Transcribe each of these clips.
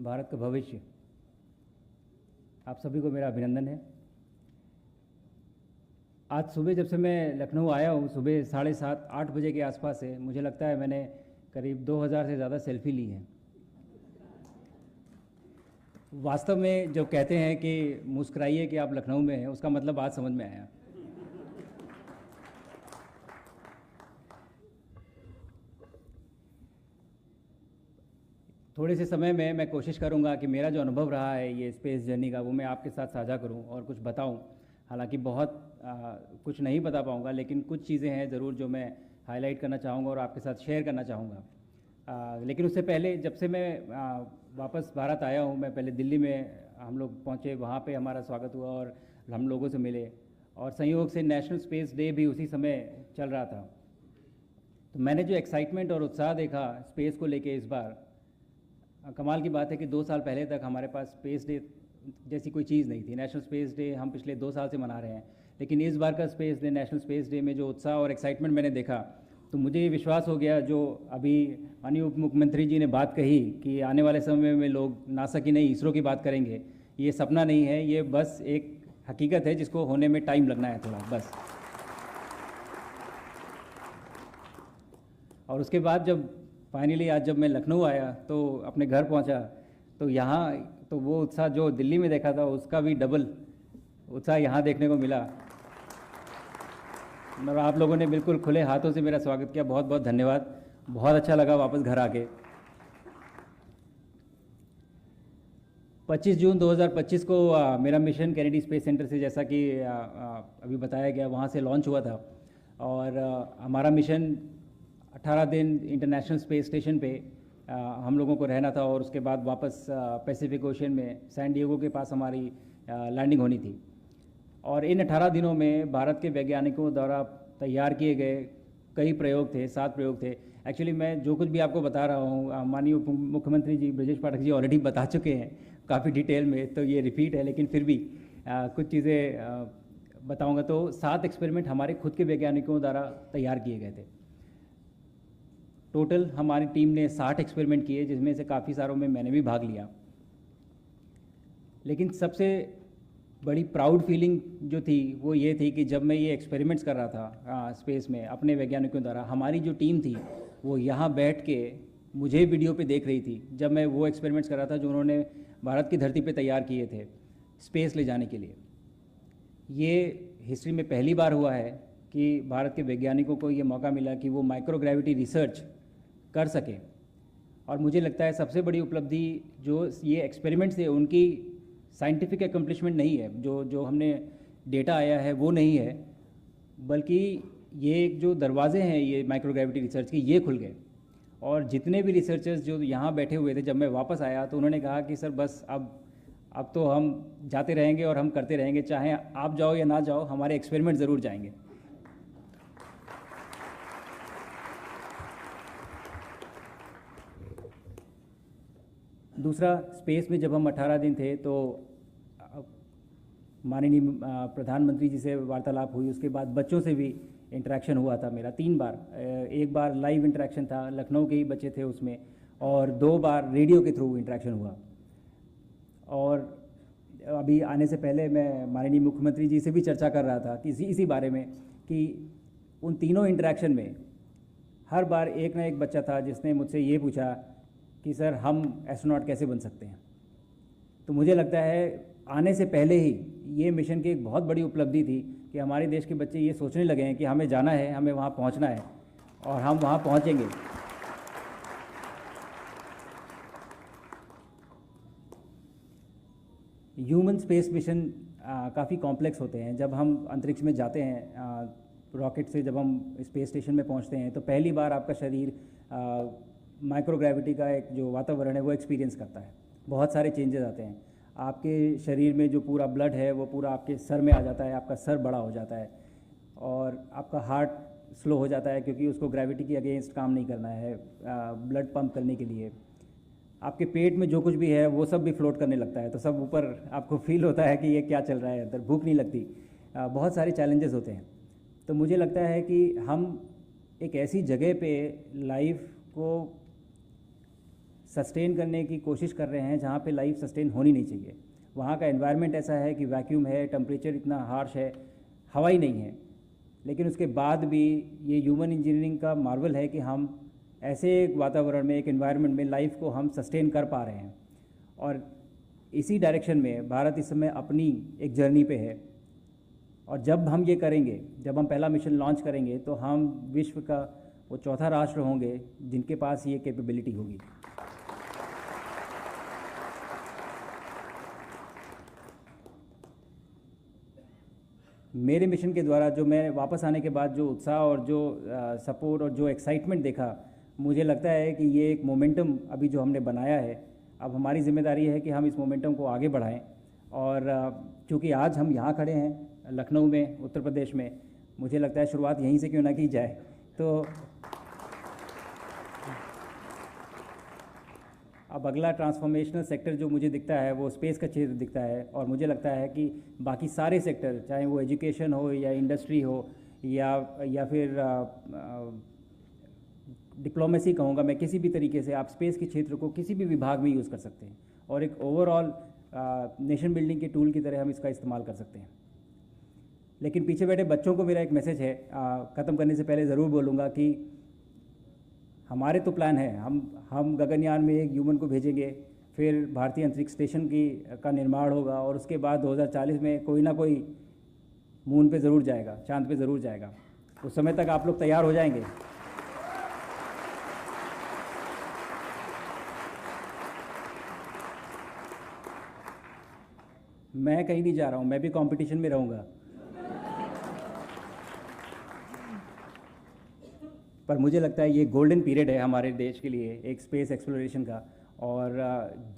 भारत का भविष्य। आप सभी को मेरा अभिनंदन है। आज सुबह जब से मैं लखनऊ आया हूँ, सुबह 7:30-8 बजे के आसपास से मुझे लगता है मैंने करीब 2000 से ज़्यादा सेल्फी ली हैं। वास्तव में जो कहते हैं कि मुस्कुराइए कि आप लखनऊ में हैं, उसका मतलब आज समझ में आया। थोड़े से समय में मैं कोशिश करूंगा कि मेरा जो अनुभव रहा है ये स्पेस जर्नी का, वो मैं आपके साथ साझा करूं और कुछ बताऊं। हालांकि बहुत कुछ नहीं बता पाऊंगा, लेकिन कुछ चीज़ें हैं ज़रूर जो मैं हाईलाइट करना चाहूँगा और आपके साथ शेयर करना चाहूँगा। लेकिन उससे पहले जब से मैं वापस भारत आया हूँ, मैं पहले दिल्ली में हम लोग पहुँचे, वहाँ पे हमारा स्वागत हुआ और हम लोगों से मिले, और संयोग से नेशनल स्पेस डे भी उसी समय चल रहा था। तो मैंने जो एक्साइटमेंट और उत्साह देखा स्पेस को लेके इस बार, कमाल की बात है कि 2 साल पहले तक हमारे पास स्पेस डे जैसी कोई चीज़ नहीं थी। नेशनल स्पेस डे हम पिछले 2 साल से मना रहे हैं, लेकिन इस बार का space day, national space day में जो उत्साह और एक्साइटमेंट मैंने देखा, तो मुझे ये विश्वास हो गया, जो अभी माननीय उप मुख्यमंत्री जी ने बात कही कि आने वाले समय में लोग नासा की नहीं इसरो की बात करेंगे, ये सपना नहीं है, ये बस एक हकीकत है जिसको होने में टाइम लगना है थोड़ा बस। और उसके बाद जब फाइनली आज जब मैं लखनऊ आया तो अपने घर पहुंचा, तो यहाँ तो वो उत्साह जो दिल्ली में देखा था उसका भी डबल उत्साह यहाँ देखने को मिला। और आप लोगों ने बिल्कुल खुले हाथों से मेरा स्वागत किया, बहुत बहुत धन्यवाद। बहुत अच्छा लगा वापस घर आके। 25 जून 2025 को मेरा मिशन कैनेडी स्पेस सेंटर से, जैसा कि अभी बताया गया, वहाँ से लॉन्च हुआ था। और हमारा मिशन 18 दिन इंटरनेशनल स्पेस स्टेशन पे हम लोगों को रहना था, और उसके बाद वापस पैसिफिक ओशन में सैन डिएगो के पास हमारी लैंडिंग होनी थी। और इन 18 दिनों में भारत के वैज्ञानिकों द्वारा तैयार किए गए कई प्रयोग थे, 7 प्रयोग थे। एक्चुअली मैं जो कुछ भी आपको बता रहा हूँ, माननीय उप मुख्यमंत्री जी ब्रजेश पाठक जी ऑलरेडी बता चुके हैं काफ़ी डिटेल में, तो ये रिपीट है, लेकिन फिर भी कुछ चीज़ें बताऊँगा। तो 7 एक्सपेरिमेंट हमारे खुद के वैज्ञानिकों द्वारा तैयार किए गए थे। टोटल हमारी टीम ने 60 एक्सपेरिमेंट किए, जिसमें से काफ़ी सारों में मैंने भी भाग लिया। लेकिन सबसे बड़ी प्राउड फीलिंग जो थी वो ये थी कि जब मैं ये एक्सपेरिमेंट्स कर रहा था स्पेस में अपने वैज्ञानिकों द्वारा, हमारी जो टीम थी वो यहाँ बैठ के मुझे वीडियो पे देख रही थी जब मैं वो एक्सपेरिमेंट्स कर रहा था जो उन्होंने भारत की धरती पे तैयार किए थे स्पेस ले जाने के लिए। ये हिस्ट्री में पहली बार हुआ है कि भारत के वैज्ञानिकों को ये मौका मिला कि वो माइक्रोग्रेविटी रिसर्च कर सकें। और मुझे लगता है सबसे बड़ी उपलब्धि जो ये एक्सपेरिमेंट्स थे उनकी साइंटिफिक एकम्प्लिशमेंट नहीं है, जो हमने डेटा आया है वो नहीं है, बल्कि ये जो दरवाजे हैं ये माइक्रोग्रेविटी रिसर्च के, ये खुल गए। और जितने भी रिसर्चर्स जो यहाँ बैठे हुए थे, जब मैं वापस आया तो उन्होंने कहा कि सर बस अब तो हम जाते रहेंगे और हम करते रहेंगे, चाहे आप जाओ या ना जाओ, हमारे एक्सपेरिमेंट ज़रूर जाएंगे। दूसरा, स्पेस में जब हम 18 दिन थे तो माननीय प्रधानमंत्री जी से वार्तालाप हुई, उसके बाद बच्चों से भी इंटरेक्शन हुआ था मेरा 3 बार। एक बार लाइव इंटरेक्शन था, लखनऊ के ही बच्चे थे उसमें, और 2 बार रेडियो के थ्रू इंटरेक्शन हुआ। और अभी आने से पहले मैं माननीय मुख्यमंत्री जी से भी चर्चा कर रहा था कि इसी बारे में कि उन तीनों इंटरेक्शन में हर बार एक ना एक बच्चा था जिसने मुझसे ये पूछा कि सर हम एस्ट्रोनॉट कैसे बन सकते हैं। तो मुझे लगता है आने से पहले ही ये मिशन की एक बहुत बड़ी उपलब्धि थी कि हमारे देश के बच्चे ये सोचने लगे हैं कि हमें जाना है, हमें वहाँ पहुँचना है, और हम वहाँ पहुँचेंगे। ह्यूमन स्पेस मिशन काफ़ी कॉम्प्लेक्स होते हैं। जब हम अंतरिक्ष में जाते हैं रॉकेट से, जब हम स्पेस स्टेशन में पहुँचते हैं, तो पहली बार आपका शरीर माइक्रोग्रेविटी का एक जो वातावरण है वो एक्सपीरियंस करता है। बहुत सारे चेंजेस आते हैं। आपके शरीर में जो पूरा ब्लड है वो पूरा आपके सर में आ जाता है, आपका सर बड़ा हो जाता है, और आपका हार्ट स्लो हो जाता है क्योंकि उसको ग्रेविटी के अगेंस्ट काम नहीं करना है ब्लड पंप करने के लिए। आपके पेट में जो कुछ भी है वो सब भी फ्लोट करने लगता है, तो सब ऊपर आपको फील होता है कि ये क्या चल रहा है अंदर, भूख नहीं लगती। बहुत सारे चैलेंजेस होते हैं। तो मुझे लगता है कि हम एक ऐसी जगह पे लाइफ को सस्टेन करने की कोशिश कर रहे हैं जहाँ पे लाइफ सस्टेन होनी नहीं चाहिए। वहाँ का एनवायरनमेंट ऐसा है कि वैक्यूम है, टेम्परेचर इतना हार्श है, हवा ही नहीं है, लेकिन उसके बाद भी ये ह्यूमन इंजीनियरिंग का मार्वल है कि हम ऐसे एक वातावरण में, एक एनवायरनमेंट में लाइफ को हम सस्टेन कर पा रहे हैं। और इसी डायरेक्शन में भारत इस समय अपनी एक जर्नी पे है, और जब हम ये करेंगे, जब हम पहला मिशन लॉन्च करेंगे, तो हम विश्व का वो चौथा राष्ट्र होंगे जिनके पास ये कैपेबिलिटी होगी। मेरे मिशन के द्वारा जो मैं वापस आने के बाद जो उत्साह और जो सपोर्ट और जो एक्साइटमेंट देखा, मुझे लगता है कि ये एक मोमेंटम अभी जो हमने बनाया है, अब हमारी जिम्मेदारी है कि हम इस मोमेंटम को आगे बढ़ाएं। और चूँकि आज हम यहाँ खड़े हैं लखनऊ में, उत्तर प्रदेश में, मुझे लगता है शुरुआत यहीं से क्यों ना की जाए। तो अब अगला ट्रांसफॉर्मेशनल सेक्टर जो मुझे दिखता है वो स्पेस का क्षेत्र दिखता है, और मुझे लगता है कि बाकी सारे सेक्टर, चाहे वो एजुकेशन हो या इंडस्ट्री हो या फिर डिप्लोमेसी कहूँगा मैं, किसी भी तरीके से आप स्पेस के क्षेत्र को किसी भी विभाग में यूज़ कर सकते हैं, और एक ओवरऑल नेशन बिल्डिंग के टूल की तरह हम इसका इस्तेमाल कर सकते हैं। लेकिन पीछे बैठे बच्चों को मेरा एक मैसेज है, ख़त्म करने से पहले ज़रूर बोलूँगा कि हमारे तो प्लान है, हम गगनयान में एक ह्यूमन को भेजेंगे, फिर भारतीय अंतरिक्ष स्टेशन का निर्माण होगा, और उसके बाद 2040 में कोई ना कोई मून पे ज़रूर जाएगा, चांद पे ज़रूर जाएगा। उस समय तक आप लोग तैयार हो जाएंगे। मैं कहीं नहीं जा रहा हूँ, मैं भी कंपटीशन में रहूँगा। पर मुझे लगता है ये गोल्डन पीरियड है हमारे देश के लिए, एक स्पेस एक्सप्लोरेशन का, और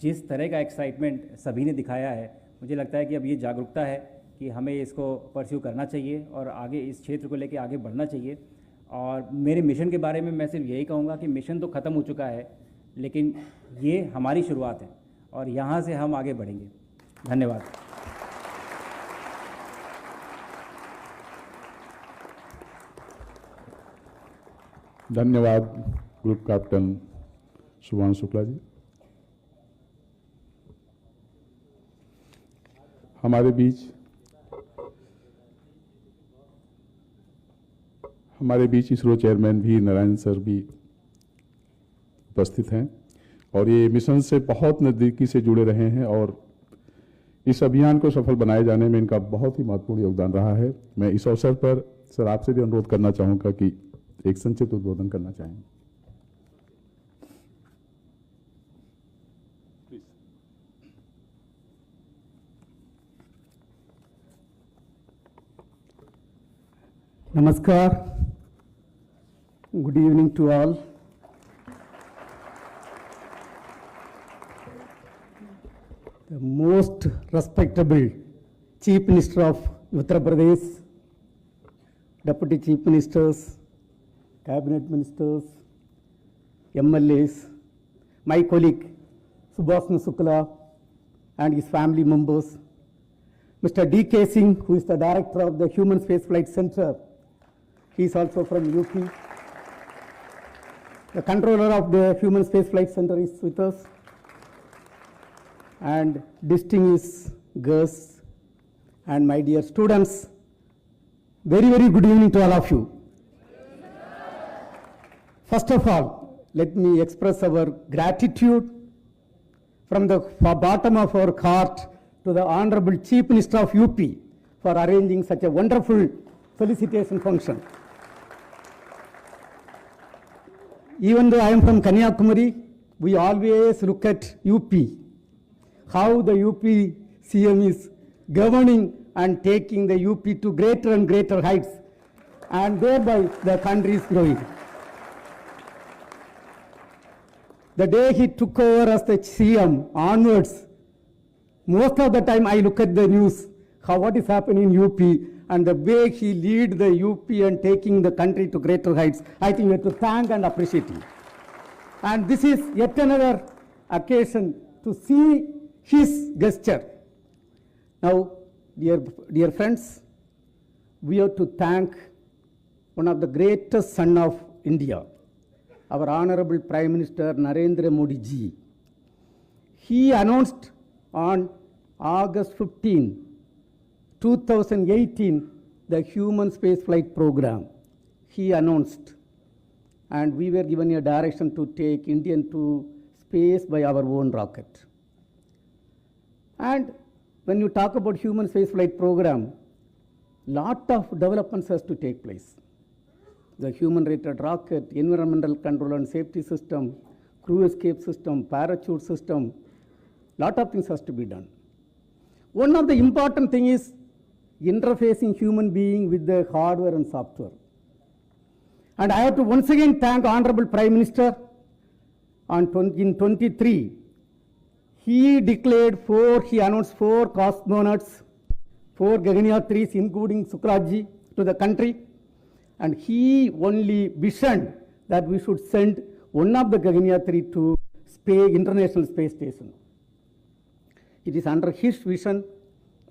जिस तरह का एक्साइटमेंट सभी ने दिखाया है, मुझे लगता है कि अब ये जागरूकता है कि हमें इसको परस्यू करना चाहिए और आगे इस क्षेत्र को लेके आगे बढ़ना चाहिए। और मेरे मिशन के बारे में मैं सिर्फ यही कहूँगा कि मिशन तो ख़त्म हो चुका है, लेकिन ये हमारी शुरुआत है और यहाँ से हम आगे बढ़ेंगे। धन्यवाद। धन्यवाद ग्रुप कैप्टन शुभांशु शुक्ला जी। हमारे बीच इसरो चेयरमैन भी नारायण सर भी उपस्थित हैं और ये मिशन से बहुत नज़दीकी से जुड़े रहे हैं और इस अभियान को सफल बनाए जाने में इनका बहुत ही महत्वपूर्ण योगदान रहा है। मैं इस अवसर पर सर आपसे भी अनुरोध करना चाहूँगा कि एक संक्षिप्त उद्बोधन करना चाहेंगे। Namaskar. Good evening to all. The most respectable Chief Minister of Uttar Pradesh, Deputy Chief Ministers, Cabinet Ministers, MLAs, my colleague Subhashnu Shukla and his family members, Mr. D.K. Singh, who is the Director of the Human Spaceflight Center, he is also from UP. The controller of the Human Spaceflight Center is with us. And distinguished guests and my dear students, very, very good evening to all of you. First of all, let me express our gratitude from the bottom of our heart to the Honorable Chief Minister of UP for arranging such a wonderful felicitation function. Even though I am from Kanyakumari, we always look at UP, how the UP CM is governing and taking the UP to greater and greater heights, and thereby the country is growing. The day he took over as the CM onwards, most of the time I look at the news, what is happening in UP, and the way he lead the UP and taking the country to greater heights, I think we have to thank and appreciate him. And this is yet another occasion to see his gesture. Now, dear friends, we have to thank one of the greatest son of India, our Honorable Prime Minister Narendra Modi ji. he announced on August 15, 2018, the human spaceflight program. He announced, and we were given a direction to take Indian to space by our own rocket. And when you talk about human spaceflight program, lot of developments has to take place. The human-rated rocket, environmental control and safety system, crew escape system, parachute system, lot of things has to be done. One of the important thing is interfacing human being with the hardware and software. And I have to once again thank Honorable Prime Minister in 23. He announced 4 cosmonauts, 4 Gaganyaan 3s, including Sukraji, to the country. And he only visioned that we should send one of the Gaganyaan 3 to International Space Station. It is under his vision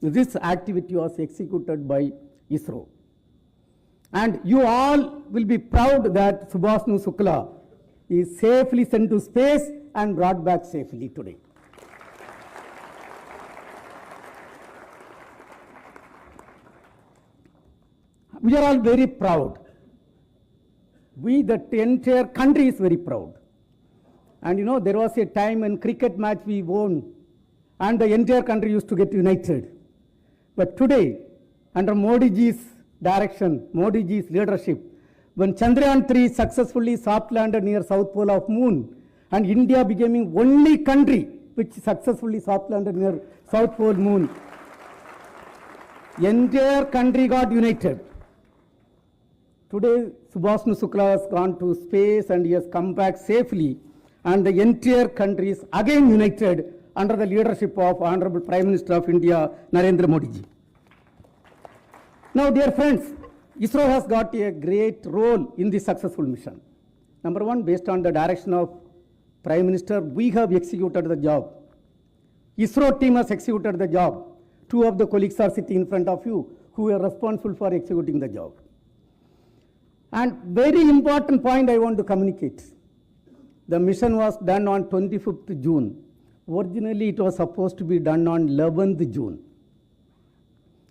this activity was executed by ISRO. And you all will be proud that Subhashnu Shukla is safely sent to space and brought back safely today. We are all very proud. The entire country is very proud. And you know, there was a time when cricket match we won and the entire country used to get united. But today, under Modi ji's direction, Modi ji's leadership, when Chandrayaan 3 successfully soft landed near South Pole of Moon, and India becoming only country which successfully soft landed near South Pole Moon, entire country got united. Today, Subhashnu Shukla has gone to space and he has come back safely, and the entire country is again united under the leadership of Honorable Prime Minister of India, Narendra Modi ji. Now, dear friends, ISRO has got a great role in this successful mission. Number one, based on the direction of Prime Minister, we have executed the job. ISRO team has executed the job. 2 of the colleagues are sitting in front of you who are responsible for executing the job. And very important point I want to communicate. The mission was done on 25th June. Originally, it was supposed to be done on 11th June.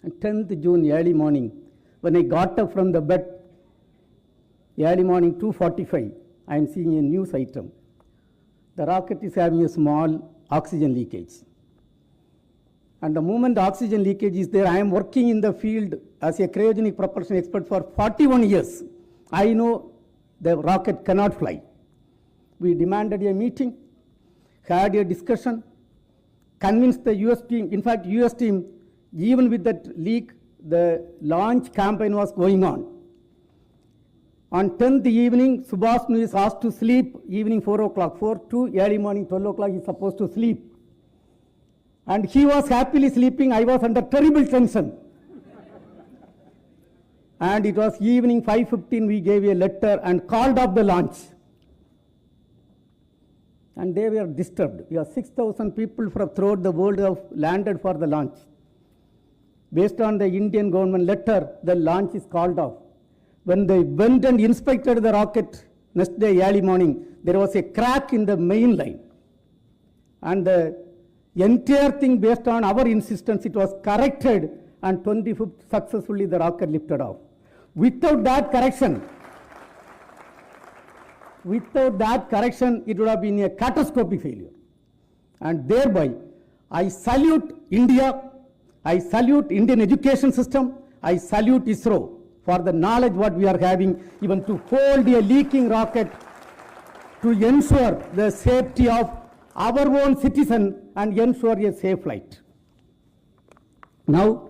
And 10th June, early morning, when I got up from the bed, early morning 2:45, I am seeing a news item. The rocket is having a small oxygen leakage. And the moment oxygen leakage is there, I am working in the field as a cryogenic propulsion expert for 41 years. I know the rocket cannot fly. We demanded a meeting, had a discussion, convinced the US team. In fact, US team, even with that leak, the launch campaign was going on. On 10th evening, Subhashnu is asked to sleep, evening 4 o'clock, 4 to early morning 12 o'clock, he is supposed to sleep. And he was happily sleeping, I was under terrible tension. And it was evening 5:15, we gave a letter and called off the launch. And they were disturbed. We have 6,000 people from throughout the world have landed for the launch. Based on the Indian government letter, the launch is called off. When they went and inspected the rocket next day early morning, there was a crack in the main line. And the entire thing, based on our insistence, it was corrected, and 25th successfully the rocket lifted off. Without that correction, it would have been a catastrophic failure. And thereby, I salute India, I salute Indian education system, I salute ISRO for the knowledge what we are having, even to hold a leaking rocket to ensure the safety of our own citizen and ensure a safe flight. Now,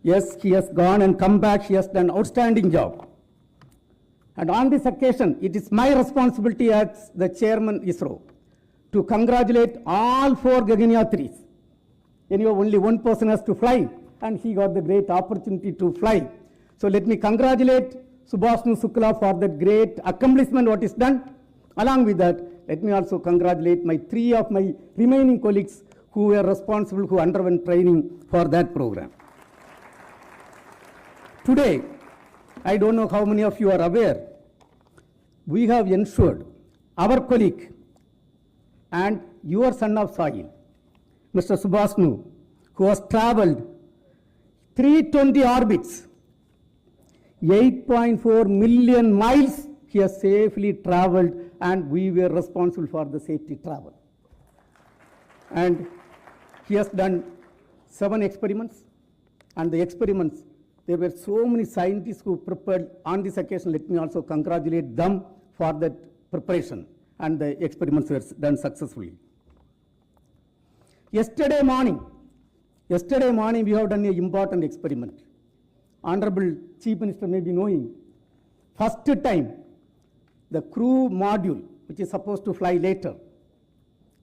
yes, he has gone and come back, he has done outstanding job. And on this occasion, it is my responsibility as the chairman ISRO to congratulate all 4 Gaganyaan 3s. Anyway, only one person has to fly, and he got the great opportunity to fly. So let me congratulate Subhashnu Shukla for that great accomplishment what is done. Along with that, let me also congratulate my 3 of my remaining colleagues who were responsible, who underwent training for that program. Today, I don't know how many of you are aware, we have ensured our colleague, and your son of soil, Mr. Subhasnu, who has traveled 320 orbits, 8.4 million miles he has safely traveled, and we were responsible for the safety travel. And he has done 7 experiments, and the experiments, there were so many scientists who prepared on this occasion. Let me also congratulate them for that preparation, and the experiments were done successfully. Yesterday morning, we have done an important experiment. Honorable Chief Minister may be knowing, first time the crew module, which is supposed to fly later,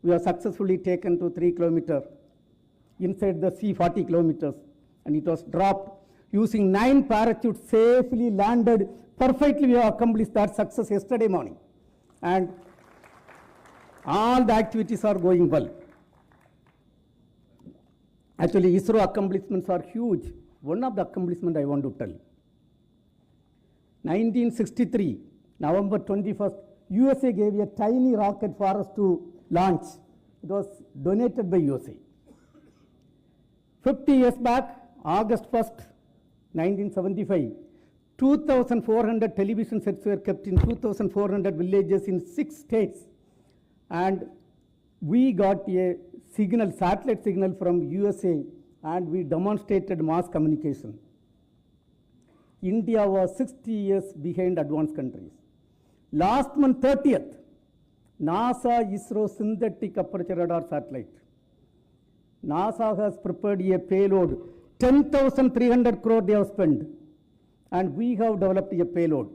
we have successfully taken to 3 kilometers inside the sea, 40 kilometers, and it was dropped using 9 parachutes, safely landed perfectly. We have accomplished that success yesterday morning, and all the activities are going well. Actually, ISRO accomplishments are huge. One of the accomplishments I want to tell. 1963, November 21st, USA gave a tiny rocket for us to launch. It was donated by USA. 50 years back, August 1st, 1975, 2,400 television sets were kept in 2,400 villages in 6 states. And we got a signal, satellite signal from USA, and we demonstrated mass communication. India was 60 years behind advanced countries. Last month 30th, NASA ISRO synthetic aperture radar satellite. NASA has prepared a payload, 10,300 crore they have spent, and we have developed a payload.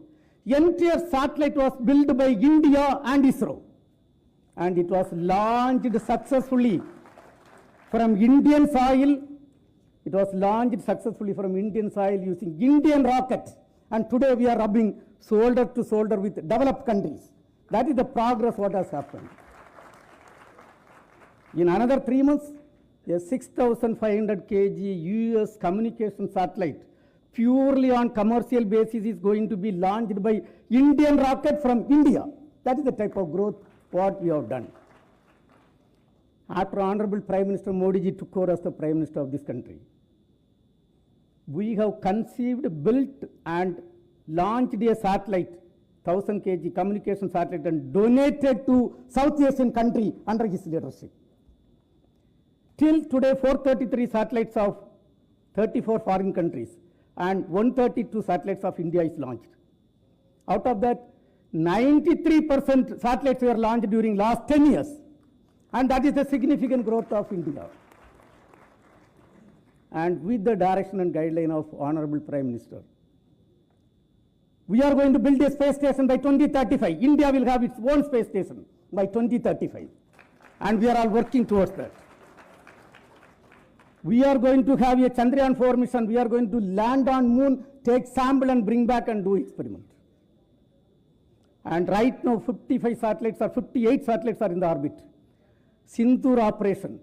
Entire satellite was built by India and ISRO, and it was launched successfully from Indian soil. It was launched successfully from Indian soil using Indian rockets, and today we are rubbing shoulder to shoulder with developed countries. That is the progress what has happened. In another 3 months, a 6,500 kg US communication satellite purely on commercial basis is going to be launched by Indian rocket from India. That is the type of growth what we have done. After Honorable Prime Minister Modi ji took over as the Prime Minister of this country, we have conceived, built and launched a satellite, 1,000 kg communication satellite, and donated to South Asian country under his leadership. Till today, 433 satellites of 34 foreign countries and 132 satellites of India is launched. Out of that, 93% satellites were launched during last 10 years. And that is the significant growth of India. And with the direction and guideline of Honorable Prime Minister, we are going to build a space station by 2035. India will have its own space station by 2035. And we are all working towards that. We are going to have a Chandrayaan 4 mission. We are going to land on moon, take sample and bring back and do experiment. And right now 55 satellites or 58 satellites are in the orbit. Sindoor operation,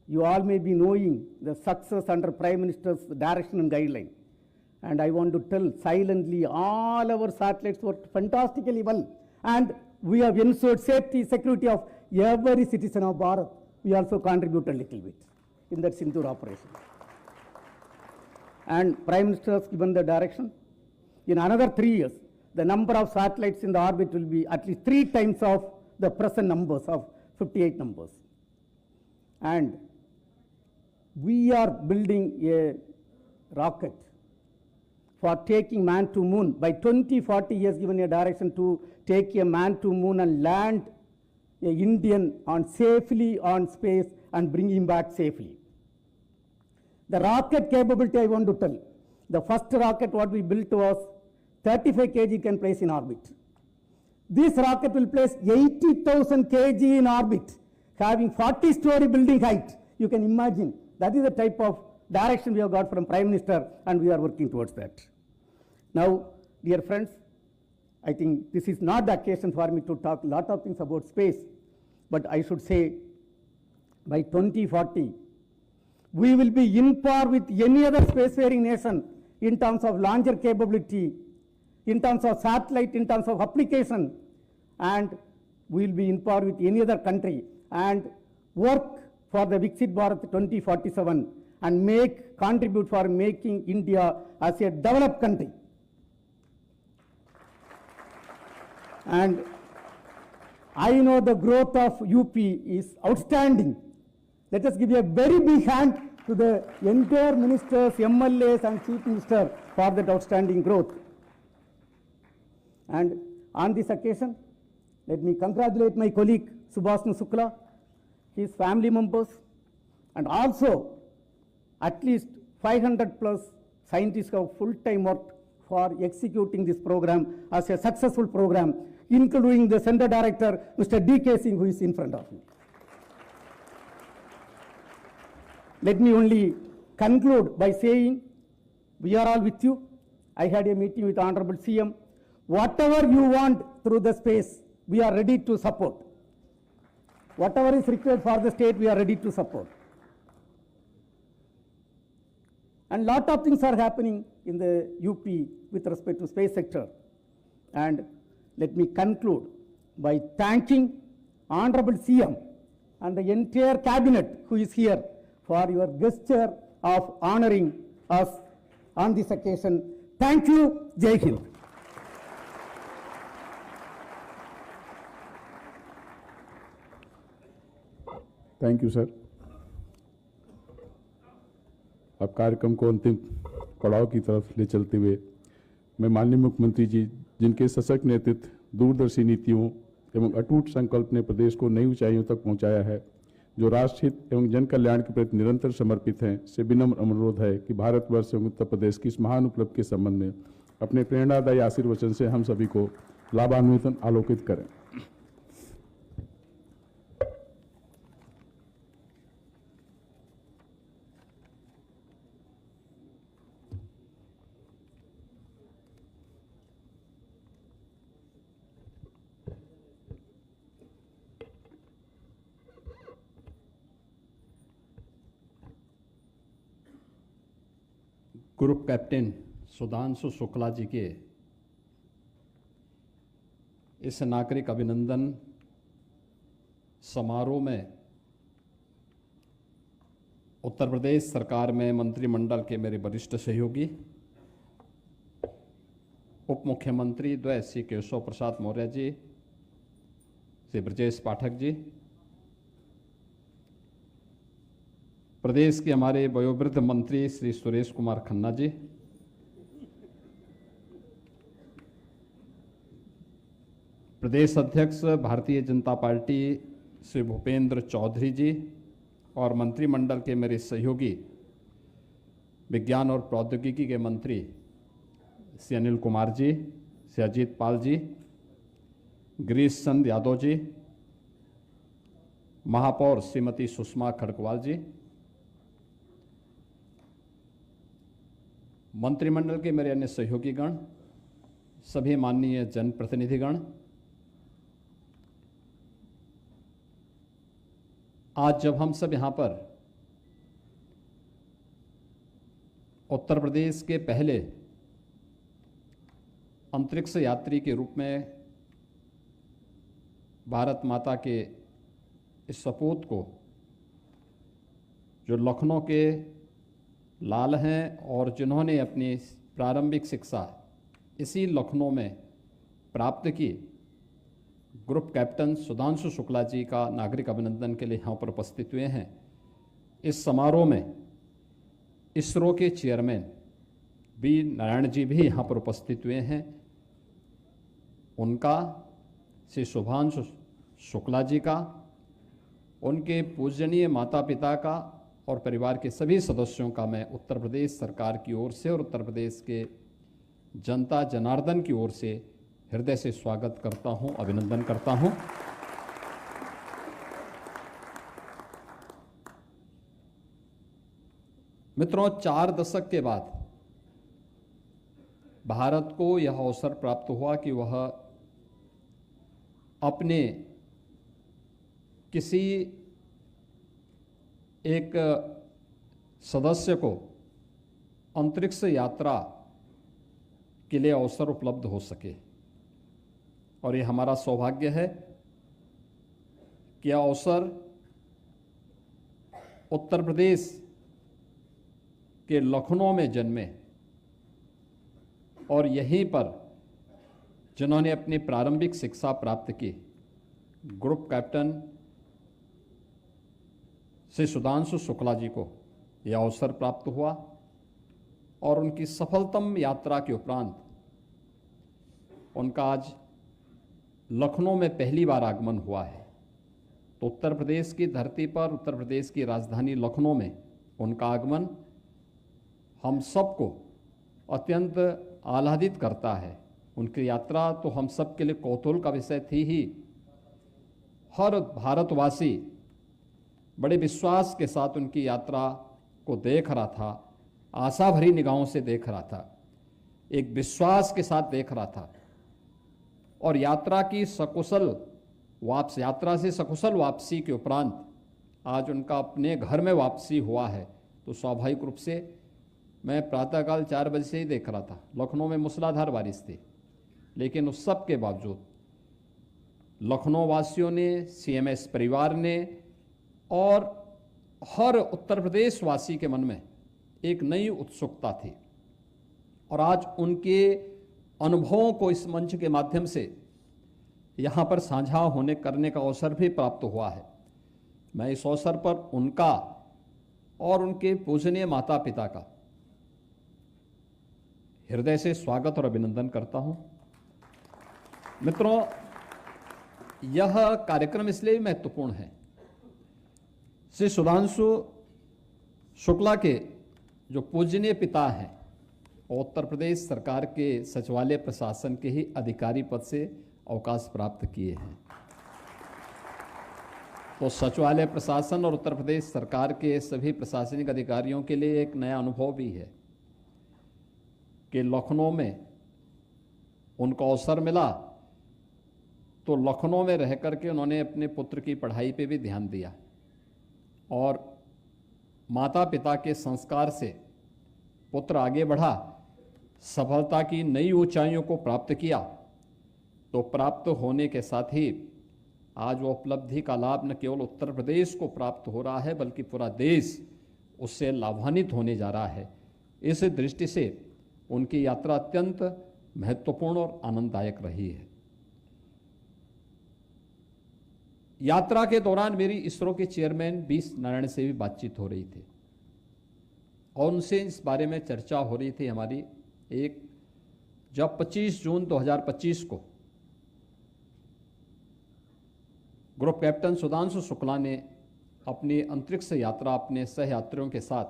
you all may be knowing the success under Prime Minister's direction and guideline. And I want to tell silently, all our satellites worked fantastically well. And we have ensured safety, security of every citizen of Bharat. We also contribute a little bit in that Sindoor operation. And Prime Minister has given the direction. In another 3 years, the number of satellites in the orbit will be at least 3 times of the present numbers of 58 numbers. And we are building a rocket for taking man to moon. By 2040, he has given a direction to take a man to moon and land an Indian safely on space and bring him back safely. The rocket capability I want to tell. The first rocket what we built was 35 kg can place in orbit. This rocket will place 80,000 kg in orbit, having 40-story building height. You can imagine. That is the type of direction we have got from Prime Minister, and we are working towards that. Now, dear friends, I think this is not the occasion for me to talk a lot of things about space, but I should say by 2040, we will be in par with any other spacefaring nation in terms of launcher capability, in terms of satellite, in terms of application, and we will be in par with any other country. and work for the Viksit Bharat 2047 and contribute for making India as a developed country. And I know the growth of UP is outstanding. Let us give a very big hand to the entire ministers, MLAs and Chief Minister for that outstanding growth. And on this occasion, let me congratulate my colleague Subhashnu Shukla, his family members, and also at least 500 plus scientists have full-time worked for executing this program as a successful program, including the Center Director, Mr. D.K. Singh, who is in front of me. Let me only conclude by saying, we are all with you. I had a meeting with Honorable CM. Whatever you want through the space, we are ready to support. Whatever is required for the state, we are ready to support. And lot of things are happening in the UP with respect to space sector. And let me conclude by thanking Honorable CM and the entire cabinet who is here for your gesture of honoring us on this occasion. Thank you. Jai Hind. Thank you sir. अब कार्यक्रम को अंतिम पड़ाव की तरफ ले चलते हुए मैं माननीय मुख्यमंत्री जी, जिनके सशक्त नेतृत्व, दूरदर्शी नीतियों एवं अटूट संकल्प ने प्रदेश को नई ऊंचाइयों तक पहुंचाया है, जो राष्ट्रहित एवं जन कल्याण के प्रति निरंतर समर्पित हैं, से विनम्र अनुरोध है कि भारतवर्ष एवं उत्तर प्रदेश की इस महान उपलब्धि के संबंध में अपने प्रेरणादायी आशीर्वचन से हम सभी को लाभान्वित आलोकित करें। ग्रुप कैप्टन सुधांशु शुक्ला जी के इस नागरिक अभिनंदन समारोह में उत्तर प्रदेश सरकार में मंत्रिमंडल के मेरे वरिष्ठ सहयोगी, उप मुख्यमंत्री द्वय श्री केशव प्रसाद मौर्य जी, श्री ब्रजेश पाठक जी, प्रदेश के हमारे वयोवृद्ध मंत्री श्री सुरेश कुमार खन्ना जी, प्रदेश अध्यक्ष भारतीय जनता पार्टी श्री भूपेंद्र चौधरी जी और मंत्रिमंडल के मेरे सहयोगी विज्ञान और प्रौद्योगिकी के मंत्री श्री अनिल कुमार जी, श्री अजीत पाल जी, गिरीश चंद यादव जी, महापौर श्रीमती सुषमा खड़गवाल जी, मंत्रिमंडल के मेरे अन्य सहयोगीगण, सभी माननीय जनप्रतिनिधिगण, आज जब हम सब यहाँ पर उत्तर प्रदेश के पहले अंतरिक्ष यात्री के रूप में भारत माता के इस सपूत को, जो लखनऊ के लाल हैं और जिन्होंने अपनी प्रारंभिक शिक्षा इसी लखनऊ में प्राप्त की, ग्रुप कैप्टन सुधांशु शुक्ला जी का नागरिक अभिनंदन के लिए यहाँ पर उपस्थित हुए हैं। इस समारोह में इसरो के चेयरमैन बी नारायण जी भी यहाँ पर उपस्थित हुए हैं। उनका, श्री शुभांशु शुक्ला जी का, उनके पूजनीय माता पिता का और परिवार के सभी सदस्यों का मैं उत्तर प्रदेश सरकार की ओर से और उत्तर प्रदेश के जनता जनार्दन की ओर से हृदय से स्वागत करता हूं, अभिनंदन करता हूं। मित्रों, 4 दशक के बाद भारत को यह अवसर प्राप्त हुआ कि वह अपने किसी एक सदस्य को अंतरिक्ष यात्रा के लिए अवसर उपलब्ध हो सके, और ये हमारा सौभाग्य है के अवसर उत्तर प्रदेश के लखनऊ में जन्मे और यहीं पर जिन्होंने अपनी प्रारंभिक शिक्षा प्राप्त की, ग्रुप कैप्टन श्री सुधांशु शुक्ला जी को यह अवसर प्राप्त हुआ और उनकी सफलतम यात्रा के उपरांत उनका आज लखनऊ में पहली बार आगमन हुआ है। तो उत्तर प्रदेश की धरती पर, उत्तर प्रदेश की राजधानी लखनऊ में उनका आगमन हम सबको अत्यंत आह्लादित करता है। उनकी यात्रा तो हम सब के लिए कौतूहल का विषय थी ही। हर भारतवासी बड़े विश्वास के साथ उनकी यात्रा को देख रहा था, आशा भरी निगाहों से देख रहा था, एक विश्वास के साथ देख रहा था। और यात्रा की सकुशल यात्रा से सकुशल वापसी के उपरांत आज उनका अपने घर में वापसी हुआ है। तो स्वाभाविक रूप से मैं प्रातःकाल 4 बजे से ही देख रहा था। लखनऊ में मूसलाधार बारिश थी, लेकिन उस सब के बावजूद लखनऊ वासियों ने, सीएमएस परिवार ने और हर उत्तर प्रदेश वासी के मन में एक नई उत्सुकता थी। और आज उनके अनुभवों को इस मंच के माध्यम से यहाँ पर साझा करने का अवसर भी प्राप्त हुआ है। मैं इस अवसर पर उनका और उनके पूजनीय माता पिता का हृदय से स्वागत और अभिनंदन करता हूँ। मित्रों, यह कार्यक्रम इसलिए महत्वपूर्ण है। श्री सुधांशु शुक्ला के जो पूजनीय पिता हैं, उत्तर प्रदेश सरकार के सचिवालय प्रशासन के ही अधिकारी पद से अवकाश प्राप्त किए हैं। तो सचिवालय प्रशासन और उत्तर प्रदेश सरकार के सभी प्रशासनिक अधिकारियों के लिए एक नया अनुभव भी है कि लखनऊ में उनको अवसर मिला तो लखनऊ में रह करके उन्होंने अपने पुत्र की पढ़ाई पे भी ध्यान दिया और माता पिता के संस्कार से पुत्र आगे बढ़ा, सफलता की नई ऊंचाइयों को प्राप्त किया। तो प्राप्त होने के साथ ही आज वो उपलब्धि का लाभ न केवल उत्तर प्रदेश को प्राप्त हो रहा है, बल्कि पूरा देश उससे लाभान्वित होने जा रहा है। इस दृष्टि से उनकी यात्रा अत्यंत महत्वपूर्ण और आनंददायक रही है। यात्रा के दौरान मेरी इसरो के चेयरमैन बी नारायण से भी बातचीत हो रही थी और उनसे इस बारे में चर्चा हो रही थी हमारी। जब 25 जून 2025 को ग्रुप कैप्टन सुधांशु शुक्ला ने अपनी अंतरिक्ष यात्रा अपने सहयात्रियों के साथ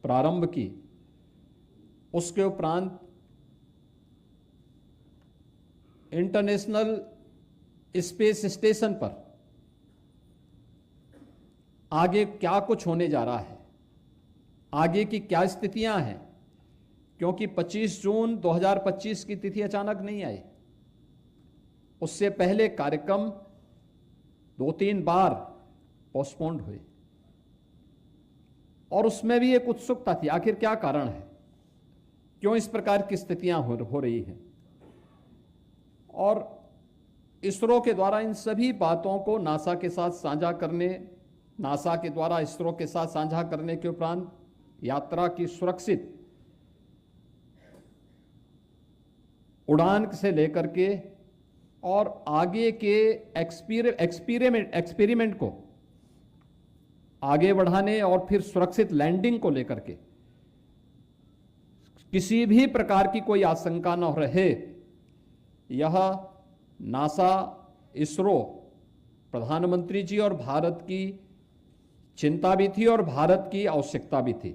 प्रारंभ की, उसके उपरांत इंटरनेशनल स्पेस स्टेशन पर आगे क्या कुछ होने जा रहा है, आगे की क्या स्थितियां हैं, क्योंकि 25 जून 2025 की तिथि अचानक नहीं आई। उससे पहले कार्यक्रम 2-3 बार पोस्टपोन्ड हुए और उसमें भी एक उत्सुकता थी, आखिर क्या कारण है, क्यों इस प्रकार की स्थितियां हो रही हैं। और इसरो के द्वारा इन सभी बातों को नासा के साथ साझा करने, नासा के द्वारा इसरो के साथ साझा करने के उपरांत यात्रा की सुरक्षित उड़ान से लेकर के और आगे के एक्सपेरिमेंट को आगे बढ़ाने और फिर सुरक्षित लैंडिंग को लेकर के किसी भी प्रकार की कोई आशंका न रहे, यह नासा, इसरो, प्रधानमंत्री जी और भारत की चिंता भी थी और भारत की आवश्यकता भी थी।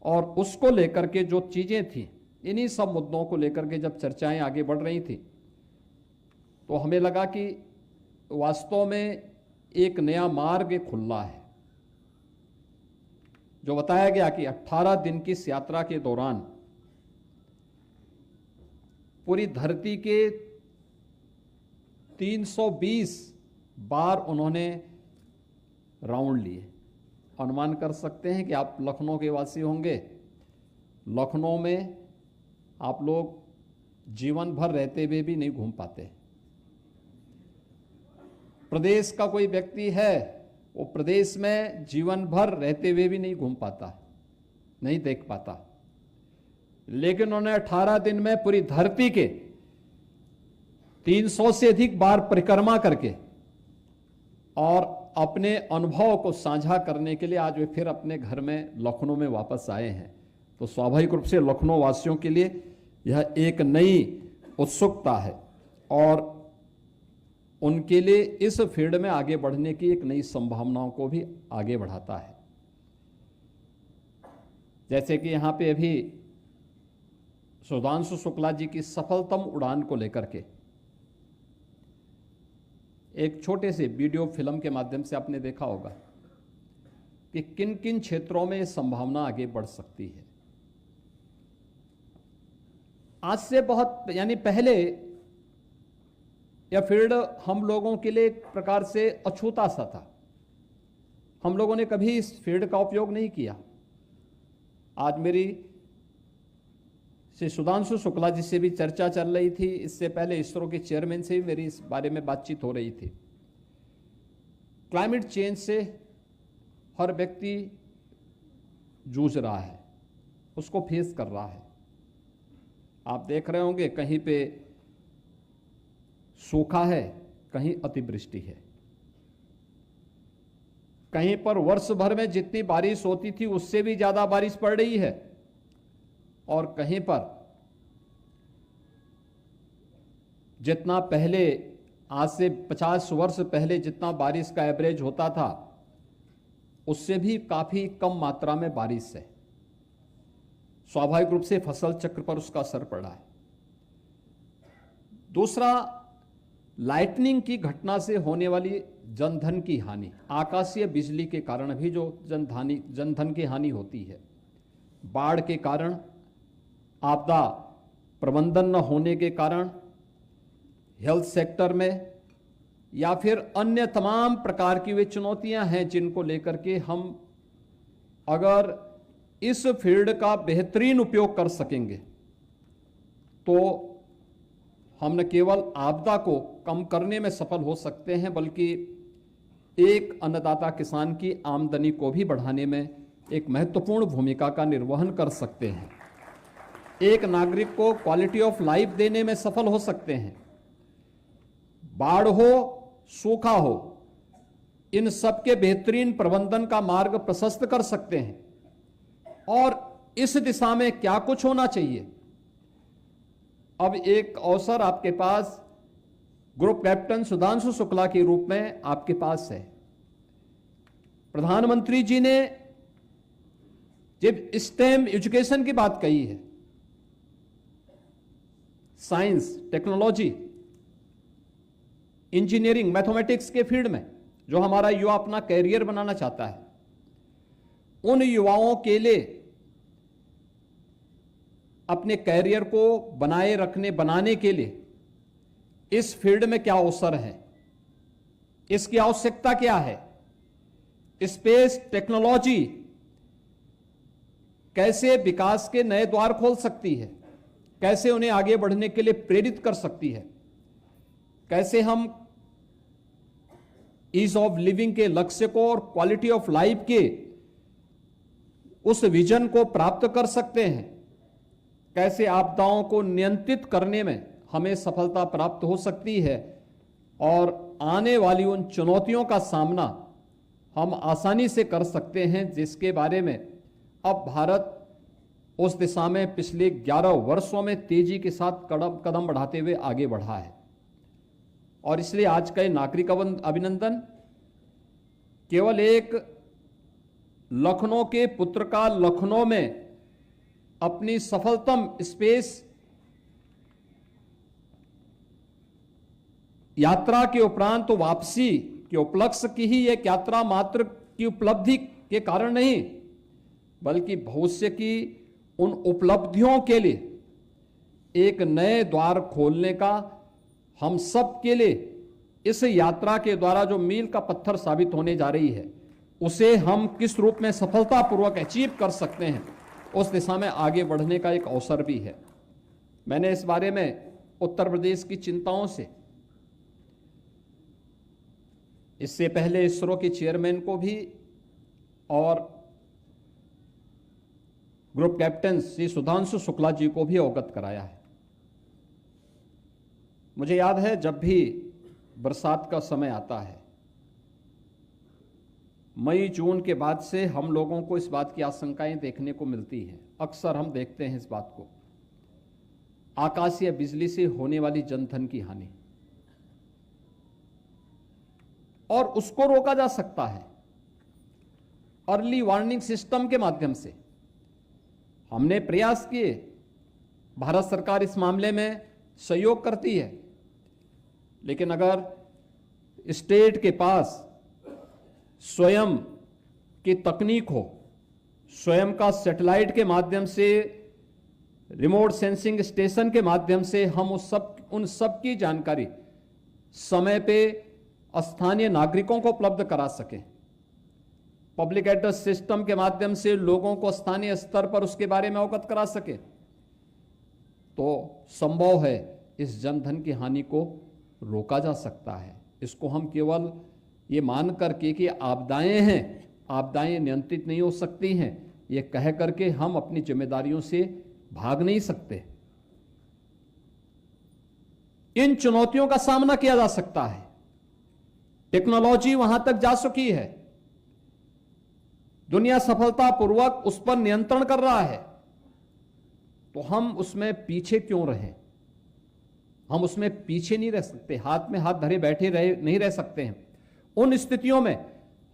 और उसको लेकर के जो चीजें थी, इन्हीं सब मुद्दों को लेकर के जब चर्चाएं आगे बढ़ रही थी, तो हमें लगा कि वास्तव में एक नया मार्ग खुला है। जो बताया गया कि 18 दिन की इस यात्रा के दौरान पूरी धरती के 320 बार उन्होंने राउंड लिए। अनुमान कर सकते हैं कि आप लखनऊ के वासी होंगे, लखनऊ में आप लोग जीवन भर रहते हुए भी नहीं घूम पाते। प्रदेश का कोई व्यक्ति है, वो प्रदेश में जीवन भर रहते हुए भी नहीं घूम पाता, नहीं देख पाता, लेकिन उन्होंने 18 दिन में पूरी धरती के 300 से अधिक बार परिक्रमा करके और अपने अनुभव को साझा करने के लिए आज वे फिर अपने घर में लखनऊ में वापस आए हैं। तो स्वाभाविक रूप से लखनऊ वासियों के लिए यह एक नई उत्सुकता है और उनके लिए इस फील्ड में आगे बढ़ने की एक नई संभावनाओं को भी आगे बढ़ाता है। जैसे कि यहां पे अभी सुधांशु शुक्ला जी की सफलतम उड़ान को लेकर के एक छोटे से वीडियो फिल्म के माध्यम से आपने देखा होगा कि किन किन क्षेत्रों में संभावना आगे बढ़ सकती है। आज से बहुत पहले यह फील्ड हम लोगों के लिए एक प्रकार से अछूता सा था, हम लोगों ने कभी इस फील्ड का उपयोग नहीं किया। आज मेरी श्री सुधांशु शुक्ला जी से भी चर्चा चल रही थी, इससे पहले इसरो के चेयरमैन से भी मेरी इस बारे में बातचीत हो रही थी। क्लाइमेट चेंज से हर व्यक्ति जूझ रहा है, उसको फेस कर रहा है। आप देख रहे होंगे कहीं पे सूखा है, कहीं अतिवृष्टि है, कहीं पर वर्ष भर में जितनी बारिश होती थी उससे भी ज्यादा बारिश पड़ रही है और कहीं पर जितना पहले आज से 50 वर्ष पहले जितना बारिश का एवरेज होता था उससे भी काफी कम मात्रा में बारिश है। स्वाभाविक रूप से फसल चक्र पर उसका असर पड़ा है। दूसरा, लाइटनिंग की घटना से होने वाली जनधन की हानि, आकाशीय बिजली के कारण भी जो जनधन की हानि होती है, बाढ़ के कारण, आपदा प्रबंधन न होने के कारण, हेल्थ सेक्टर में या फिर अन्य तमाम प्रकार की वे चुनौतियां हैं जिनको लेकर के हम अगर इस फील्ड का बेहतरीन उपयोग कर सकेंगे तो हम न केवल आपदा को कम करने में सफल हो सकते हैं बल्कि एक अन्नदाता किसान की आमदनी को भी बढ़ाने में एक महत्वपूर्ण भूमिका का निर्वहन कर सकते हैं। एक नागरिक को क्वालिटी ऑफ लाइफ देने में सफल हो सकते हैं। बाढ़ हो, सूखा हो, इन सब के बेहतरीन प्रबंधन का मार्ग प्रशस्त कर सकते हैं। और इस दिशा में क्या कुछ होना चाहिए, अब एक अवसर आपके पास ग्रुप कैप्टन सुधांशु शुक्ला के रूप में आपके पास है। प्रधानमंत्री जी ने जब स्टेम एजुकेशन की बात कही है, साइंस, टेक्नोलॉजी, इंजीनियरिंग, मैथमेटिक्स के फील्ड में जो हमारा युवा अपना कैरियर बनाना चाहता है, उन युवाओं के लिए अपने कैरियर को बनाने के लिए इस फील्ड में क्या अवसर है, इसकी आवश्यकता क्या है, स्पेस टेक्नोलॉजी कैसे विकास के नए द्वार खोल सकती है, कैसे उन्हें आगे बढ़ने के लिए प्रेरित कर सकती है, कैसे हम ईज ऑफ लिविंग के लक्ष्य को और क्वालिटी ऑफ लाइफ के उस विजन को प्राप्त कर सकते हैं, कैसे आपदाओं को नियंत्रित करने में हमें सफलता प्राप्त हो सकती है और आने वाली उन चुनौतियों का सामना हम आसानी से कर सकते हैं, जिसके बारे में अब भारत उस दिशा में पिछले 11 वर्षों में तेजी के साथ कदम बढ़ाते हुए आगे बढ़ा है। और इसलिए आज का ये नागरिक अभिनंदन केवल एक लखनऊ के पुत्र का लखनऊ में अपनी सफलतम स्पेस यात्रा के उपरांत तो वापसी के उपलक्ष्य की ही एक यात्रा मात्र की उपलब्धि के कारण नहीं, बल्कि भविष्य की उन उपलब्धियों के लिए एक नए द्वार खोलने का हम सब के लिए इस यात्रा के द्वारा जो मील का पत्थर साबित होने जा रही है, उसे हम किस रूप में सफलतापूर्वक अचीव कर सकते हैं, उस दिशा में आगे बढ़ने का एक अवसर भी है। मैंने इस बारे में उत्तर प्रदेश की चिंताओं से इससे पहले इसरो के चेयरमैन को भी और ग्रुप कैप्टन श्री सुधांशु शुक्ला जी को भी अवगत कराया है। मुझे याद है जब भी बरसात का समय आता है, मई जून के बाद से हम लोगों को इस बात की आशंकाएं देखने को मिलती हैं। अक्सर हम देखते हैं इस बात को, आकाशीय बिजली से होने वाली जनधन की हानि, और उसको रोका जा सकता है अर्ली वार्निंग सिस्टम के माध्यम से। हमने प्रयास किए, भारत सरकार इस मामले में सहयोग करती है, लेकिन अगर स्टेट के पास स्वयं की तकनीक हो, स्वयं का सैटेलाइट के माध्यम से, रिमोट सेंसिंग स्टेशन के माध्यम से हम उन सब की जानकारी समय पे स्थानीय नागरिकों को उपलब्ध करा सकें, पब्लिक एड्रेस सिस्टम के माध्यम से लोगों को स्थानीय स्तर पर उसके बारे में अवगत करा सके, तो संभव है इस जनधन की हानि को रोका जा सकता है। इसको हम केवल ये मान करके कि आपदाएं हैं, आपदाएं नियंत्रित नहीं हो सकती हैं, ये कह करके हम अपनी जिम्मेदारियों से भाग नहीं सकते। इन चुनौतियों का सामना किया जा सकता है, टेक्नोलॉजी वहां तक जा चुकी है, दुनिया सफलतापूर्वक उस पर नियंत्रण कर रहा है, तो हम उसमें पीछे क्यों रहें? हम उसमें पीछे नहीं रह सकते, हाथ में हाथ धरे बैठे नहीं रह सकते हैं। उन स्थितियों में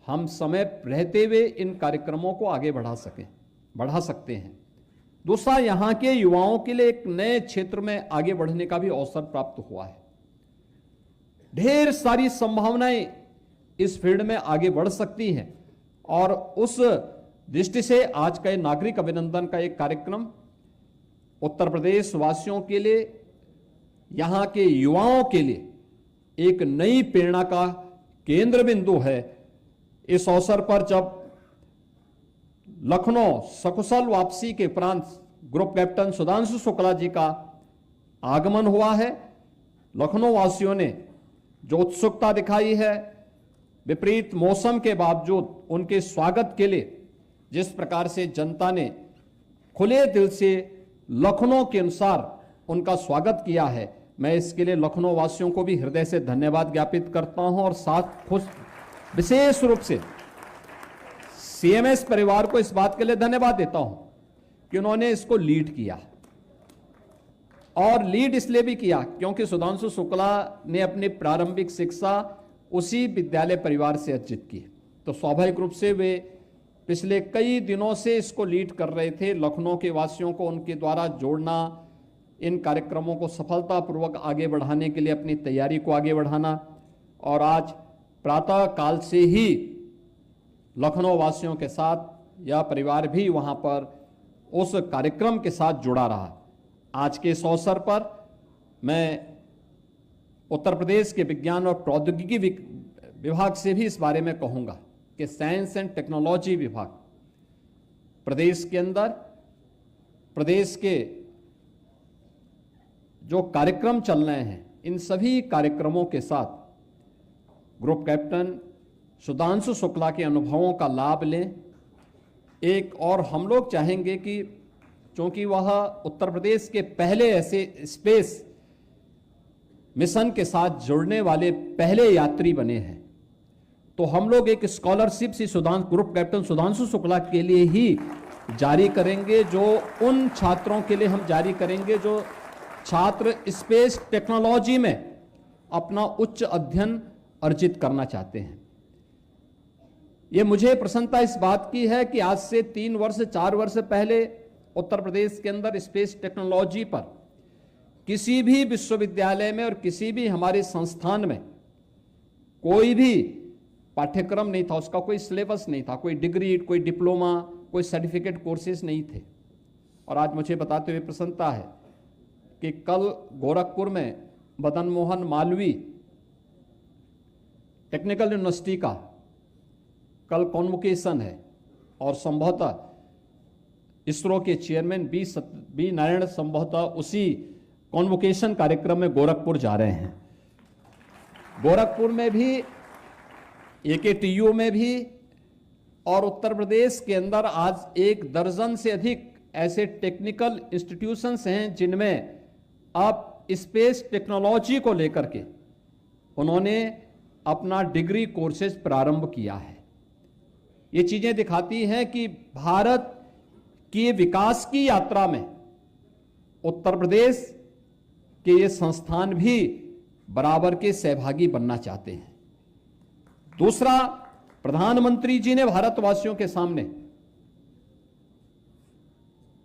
हम समय रहते हुए इन कार्यक्रमों को आगे बढ़ा सकते हैं। दूसरा, यहां के युवाओं के लिए एक नए क्षेत्र में आगे बढ़ने का भी अवसर प्राप्त हुआ है। ढेर सारी संभावनाएं इस फील्ड में आगे बढ़ सकती हैं, और उस दृष्टि से आज का नागरिक अभिनंदन का एक कार्यक्रम उत्तर प्रदेश वासियों के लिए, यहां के युवाओं के लिए एक नई प्रेरणा का केंद्र बिंदु है। इस अवसर पर जब लखनऊ सकुशल वापसी के उपरांत ग्रुप कैप्टन सुधांशु शुक्ला जी का आगमन हुआ है, लखनऊ वासियों ने जो उत्सुकता दिखाई है, विपरीत मौसम के बावजूद उनके स्वागत के लिए जिस प्रकार से जनता ने खुले दिल से लखनऊ के अनुसार उनका स्वागत किया है, मैं इसके लिए लखनऊ वासियों को भी हृदय से धन्यवाद ज्ञापित करता हूं, और साथ खुश विशेष रूप से सीएमएस परिवार को इस बात के लिए धन्यवाद देता हूं कि उन्होंने इसको लीड किया, और लीड इसलिए भी किया क्योंकि सुधांशु शुक्ला ने अपनी प्रारंभिक शिक्षा उसी विद्यालय परिवार से अर्जित की, तो स्वाभाविक रूप से वे पिछले कई दिनों से इसको लीड कर रहे थे। लखनऊ के वासियों को उनके द्वारा जोड़ना, इन कार्यक्रमों को सफलतापूर्वक आगे बढ़ाने के लिए अपनी तैयारी को आगे बढ़ाना, और आज प्रातः काल से ही लखनऊ वासियों के साथ यह परिवार भी वहां पर उस कार्यक्रम के साथ जुड़ा रहा। आज के इस अवसर पर मैं उत्तर प्रदेश के विज्ञान और प्रौद्योगिकी विभाग से भी इस बारे में कहूंगा कि साइंस एंड टेक्नोलॉजी विभाग प्रदेश के अंदर, प्रदेश के जो कार्यक्रम चल रहे हैं, इन सभी कार्यक्रमों के साथ ग्रुप कैप्टन सुधांशु शुक्ला के अनुभवों का लाभ लें। एक और हम लोग चाहेंगे कि चूंकि वह उत्तर प्रदेश के पहले ऐसे स्पेस मिशन के साथ जुड़ने वाले पहले यात्री बने हैं, तो हम लोग एक स्कॉलरशिप सी ग्रुप कैप्टन सुधांशु शुक्ला के लिए ही जारी करेंगे, जो उन छात्रों के लिए हम जारी करेंगे जो छात्र स्पेस टेक्नोलॉजी में अपना उच्च अध्ययन अर्जित करना चाहते हैं। ये मुझे प्रसन्नता इस बात की है कि आज से 3 वर्ष 4 वर्ष पहले उत्तर प्रदेश के अंदर स्पेस टेक्नोलॉजी पर किसी भी विश्वविद्यालय में और किसी भी हमारे संस्थान में कोई भी पाठ्यक्रम नहीं था, उसका कोई सिलेबस नहीं था, कोई डिग्री, कोई डिप्लोमा, कोई सर्टिफिकेट कोर्सेज नहीं थे। और आज मुझे बताते हुए प्रसन्नता है कि कल गोरखपुर में मदन मोहन मालवीय टेक्निकल यूनिवर्सिटी का कल कॉन्वोकेशन है, और संभवतः इसरो के चेयरमैन बी नारायण संभवतः उसी कॉन्वोकेशन कार्यक्रम में गोरखपुर जा रहे हैं। गोरखपुर में भी AKTU में भी और उत्तर प्रदेश के अंदर आज 1 दर्जन से अधिक ऐसे टेक्निकल इंस्टीट्यूशंस हैं जिनमें अब स्पेस टेक्नोलॉजी को लेकर के उन्होंने अपना डिग्री कोर्सेज प्रारंभ किया है। ये चीजें दिखाती हैं कि भारत की विकास की यात्रा में उत्तर प्रदेश के ये संस्थान भी बराबर के सहभागी बनना चाहते हैं। दूसरा, प्रधानमंत्री जी ने भारतवासियों के सामने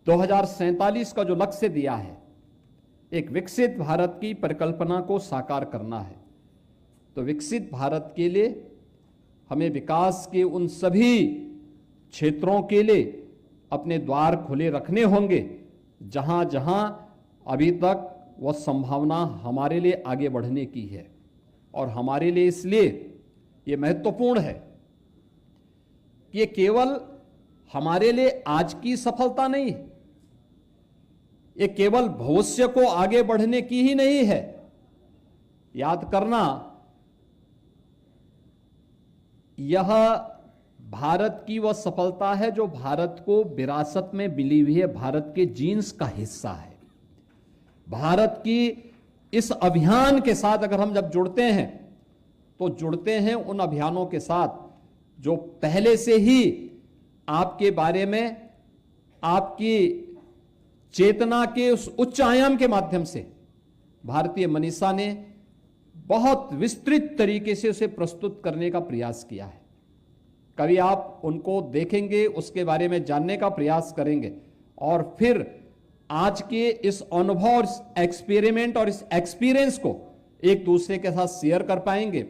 2047 का जो लक्ष्य दिया है, एक विकसित भारत की परिकल्पना को साकार करना है। तो विकसित भारत के लिए हमें विकास के उन सभी क्षेत्रों के लिए अपने द्वार खुले रखने होंगे जहां जहां अभी तक वह संभावना हमारे लिए आगे बढ़ने की है। और हमारे लिए इसलिए ये महत्वपूर्ण है कि ये केवल हमारे लिए आज की सफलता नहीं है, ये केवल भविष्य को आगे बढ़ने की ही नहीं है। याद करना, यह भारत की वह सफलता है जो भारत को विरासत में मिली हुई है, भारत के जीन्स का हिस्सा है। भारत की इस अभियान के साथ अगर हम जब जुड़ते हैं तो जुड़ते हैं उन अभियानों के साथ जो पहले से ही आपके बारे में, आपकी चेतना के उस उच्च आयाम के माध्यम से भारतीय मनीषा ने बहुत विस्तृत तरीके से उसे प्रस्तुत करने का प्रयास किया है। कभी आप उनको देखेंगे, उसके बारे में जानने का प्रयास करेंगे और फिर आज के इस अनुभव और इस एक्सपेरिमेंट और इस एक्सपीरियंस को एक दूसरे के साथ शेयर कर पाएंगे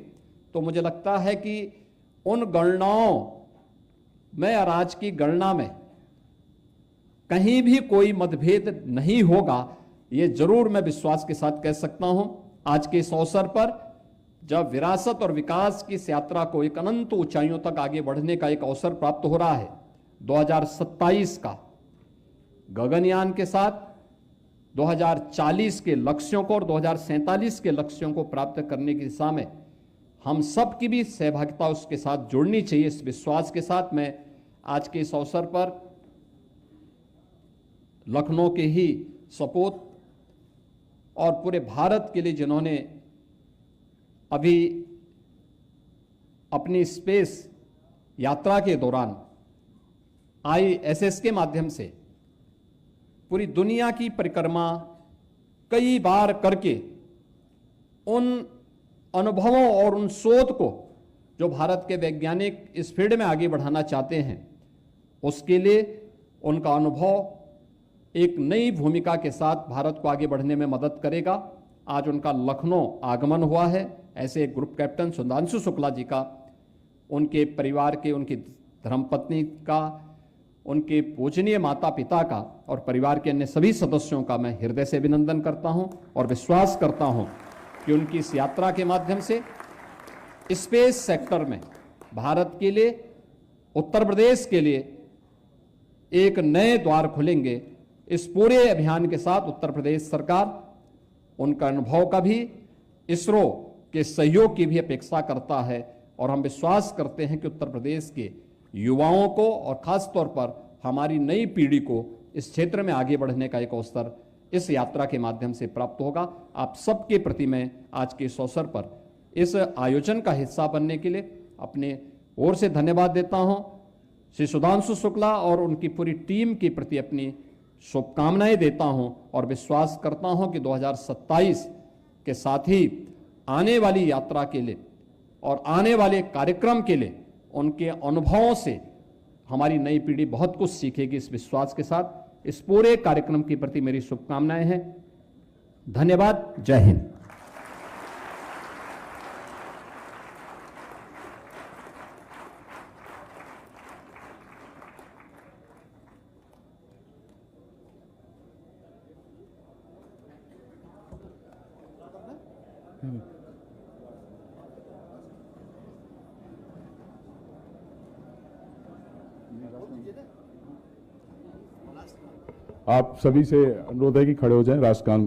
तो मुझे लगता है कि उन गणनाओं में और आज की गणना में कहीं भी कोई मतभेद नहीं होगा। ये जरूर मैं विश्वास के साथ कह सकता हूं। आज के इस अवसर पर जब विरासत और विकास की इस यात्रा को एक अनंत ऊंचाइयों तक आगे बढ़ने का एक अवसर प्राप्त हो रहा है, 2027 का गगनयान के साथ 2040 के लक्ष्यों को और 2047 के लक्ष्यों को प्राप्त करने की दिशा में हम सब की भी सहभागिता उसके साथ जुड़नी चाहिए। इस विश्वास के साथ मैं आज के इस अवसर पर लखनऊ के ही सपूत और पूरे भारत के लिए जिन्होंने अभी अपनी स्पेस यात्रा के दौरान ISS के माध्यम से पूरी दुनिया की परिक्रमा कई बार करके उन अनुभवों और उन शोध को जो भारत के वैज्ञानिक इस फील्ड में आगे बढ़ाना चाहते हैं, उसके लिए उनका अनुभव एक नई भूमिका के साथ भारत को आगे बढ़ने में मदद करेगा। आज उनका लखनऊ आगमन हुआ है। ऐसे एक ग्रुप कैप्टन सुधांशु शुक्ला जी का, उनके परिवार के, उनकी धर्मपत्नी का, उनके पूजनीय माता पिता का और परिवार के अन्य सभी सदस्यों का मैं हृदय से अभिनंदन करता हूं और विश्वास करता हूं कि उनकी इस यात्रा के माध्यम से स्पेस सेक्टर में भारत के लिए, उत्तर प्रदेश के लिए एक नए द्वार खुलेंगे। इस पूरे अभियान के साथ उत्तर प्रदेश सरकार उनका अनुभव का भी, इसरो के सहयोग की भी अपेक्षा करता है और हम विश्वास करते हैं कि उत्तर प्रदेश के युवाओं को और खास तौर पर हमारी नई पीढ़ी को इस क्षेत्र में आगे बढ़ने का एक अवसर इस यात्रा के माध्यम से प्राप्त होगा। आप सबके प्रति मैं आज के इस अवसर पर इस आयोजन का हिस्सा बनने के लिए अपने ओर से धन्यवाद देता हूं। श्री सुधांशु शुक्ला और उनकी पूरी टीम के प्रति अपनी शुभकामनाएं देता हूं और विश्वास करता हूं कि 2027 के साथ ही आने वाली यात्रा के लिए और आने वाले कार्यक्रम के लिए उनके अनुभवों से हमारी नई पीढ़ी बहुत कुछ सीखेगी। इस विश्वास के साथ इस पूरे कार्यक्रम के प्रति मेरी शुभकामनाएं हैं। धन्यवाद। जय हिंद। आप सभी से अनुरोध है कि खड़े हो जाएं, राष्ट्रगान